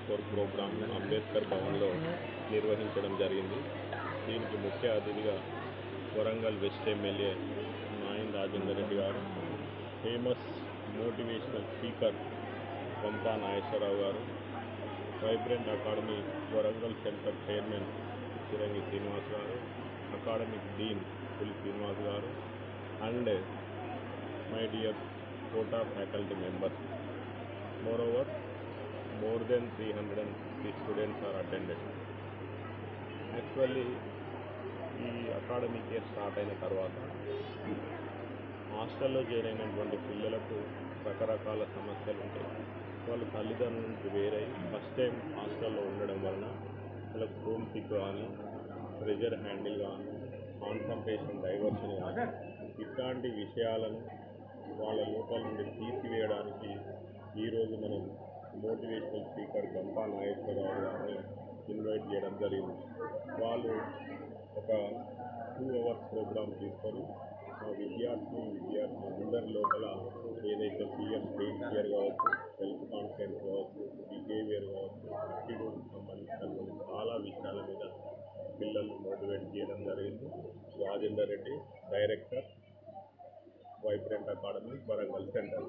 4 ప్రోగ్రాంను అంబేద్కర్ భవన్లో నిర్వహించడం జరిగింది. దీనికి ముఖ్య అతిథిగా Warangal west MLA Nayan Rajender Reddy garu, famous motivational speaker Gampa Nageswara Rao garu, vibrant academy Warangal center chairman Chirangi Srinivas garu, academic dean Puli Srinivas garu, and my dear Kota faculty members. Moreover, more than 350 students are attended. Actually ఈ academic year start అయిన తర్వాత హాస్టల్లో చేరైనటువంటి పిల్లలకు రకరకాల సమస్యలు ఉంటాయి. వాళ్ళు తల్లిదండ్రుల నుంచి వేరై ఫస్ట్ టైం హాస్టల్లో ఉండడం వలన వాళ్ళకు హోమ్ సిక్ కానీ, ప్రెజర్ హ్యాండిల్ కానీ, కాన్సన్ట్రేషన్ డైవర్షన్ కానీ, ఇట్లాంటి విషయాలను వాళ్ళ లోపల నుండి తీసివేయడానికి ఈరోజు మనం మోటివేషనల్ స్పీకర్ గంపా నాగేశ్వరరావు గారిని ఇన్వైట్ చేయడం జరిగింది. వాళ్ళు ఒక 2 hours ప్రోగ్రాం తీసుకొని విద్యార్థులందరి లోపల ఏదైతే స్టేజ్ ఫియర్ కావచ్చు, సెల్ఫ్ కాన్ఫిడెన్స్ కావచ్చు, బిహేవియర్ కావచ్చు, యాటిట్యూడ్కి సంబంధించినటువంటి చాలా విషయాల మీద పిల్లల్ని మోటివేట్ చేయడం జరిగింది. Rajender Reddy, director, vibrant academy, Warangal centre.